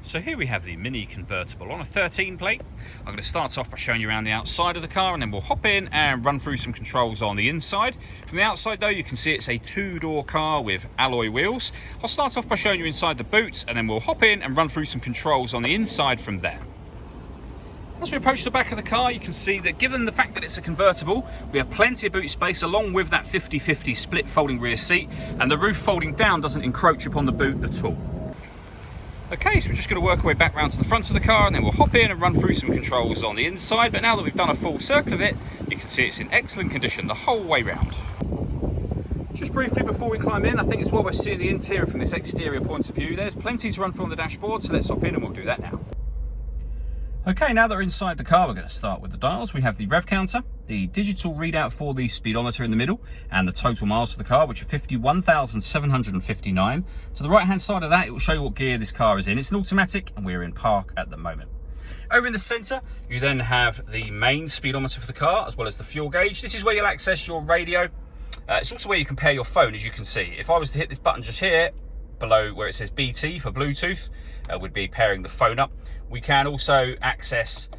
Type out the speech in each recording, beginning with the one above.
So here we have the Mini Convertible on a 13 plate. I'm going to start off by showing you around the outside of the car, and then we'll hop in and run through some controls on the inside. From the outside though, you can see it's a two-door car with alloy wheels. I'll start off by showing you inside the boot, and then we'll hop in and run through some controls on the inside from there. As we approach the back of the car, you can see that given the fact that it's a convertible, we have plenty of boot space along with that 50-50 split folding rear seat, and the roof folding down doesn't encroach upon the boot at all. Okay, so we're just going to work our way back round to the front of the car, and then we'll hop in and run through some controls on the inside. But now that we've done a full circle of it, you can see it's in excellent condition the whole way round. Just briefly before we climb in, I think it's well worth seeing the interior from this exterior point of view. There's plenty to run through on the dashboard, so let's hop in and we'll do that now. Okay, now that we're inside the car, we're going to start with the dials. We have the rev counter, the digital readout for the speedometer in the middle, and the total miles for the car, which are 51,759. To the right hand side of that, it will show you what gear this car is in. It's an automatic, and we're in park at the moment. Over in the centre, you then have the main speedometer for the car, as well as the fuel gauge. This is where you'll access your radio. It's also where you can pair your phone, as you can see. If I was to hit this button just here, below where it says BT for Bluetooth, would be pairing the phone up. We can also access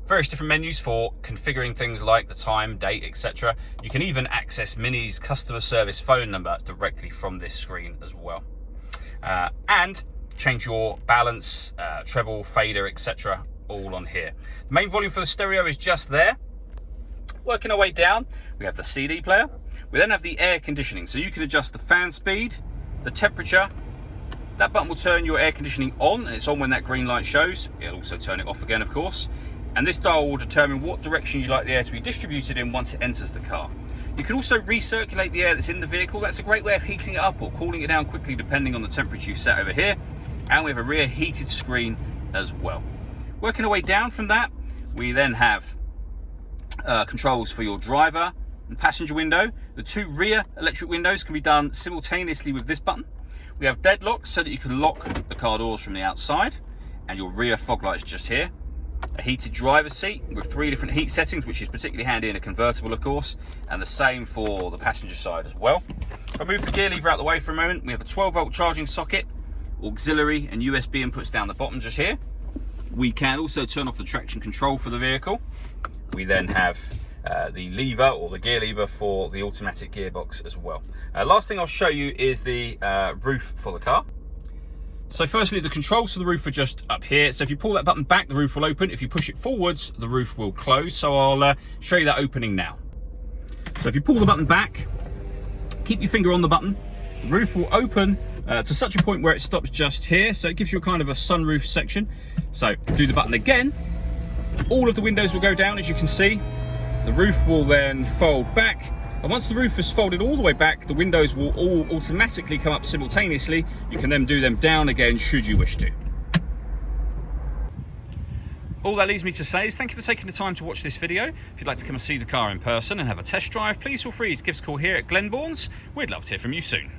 various different menus for configuring things like the time, date, etc. You can even access Mini's customer service phone number directly from this screen as well. And change your balance, treble, fader, etc. all on here. The main volume for the stereo is just there. Working our way down, we have the CD player. We then have the air conditioning, so you can adjust the fan speed, the temperature. That button will turn your air conditioning on, and it's on when that green light shows. It'll also turn it off again, of course. And this dial will determine what direction you'd like the air to be distributed in once it enters the car. You can also recirculate the air that's in the vehicle. That's a great way of heating it up or cooling it down quickly depending on the temperature you've set over here. And we have a rear heated screen as well. Working our way down from that, we then have controls for your driver and passenger window. The two rear electric windows can be done simultaneously with this button. We have deadlock so that you can lock the car doors from the outside, and your rear fog lights just here. A heated driver's seat with 3 different heat settings, which is particularly handy in a convertible, of course, and the same for the passenger side as well. If I move the gear lever out the way for a moment, we have a 12-volt charging socket, auxiliary and USB inputs down the bottom just here. We can also turn off the traction control for the vehicle. We then have the lever, or the gear lever, for the automatic gearbox as well. Last thing I'll show you is the roof for the car. So firstly, the controls for the roof are just up here. So if you pull that button back, the roof will open. If you push it forwards, the roof will close. So I'll show you that opening now. So if you pull the button back, keep your finger on the button, the roof will open to such a point where it stops just here. So it gives you a kind of a sunroof section. So do the button again, all of the windows will go down, as you can see. The roof will then fold back, and once the roof is folded all the way back, the windows will all automatically come up simultaneously. You can then do them down again should you wish to. All that leaves me to say is thank you for taking the time to watch this video. If you'd like to come and see the car in person and have a test drive, please feel free to give us a call here at Glenbourne's. We'd love to hear from you soon.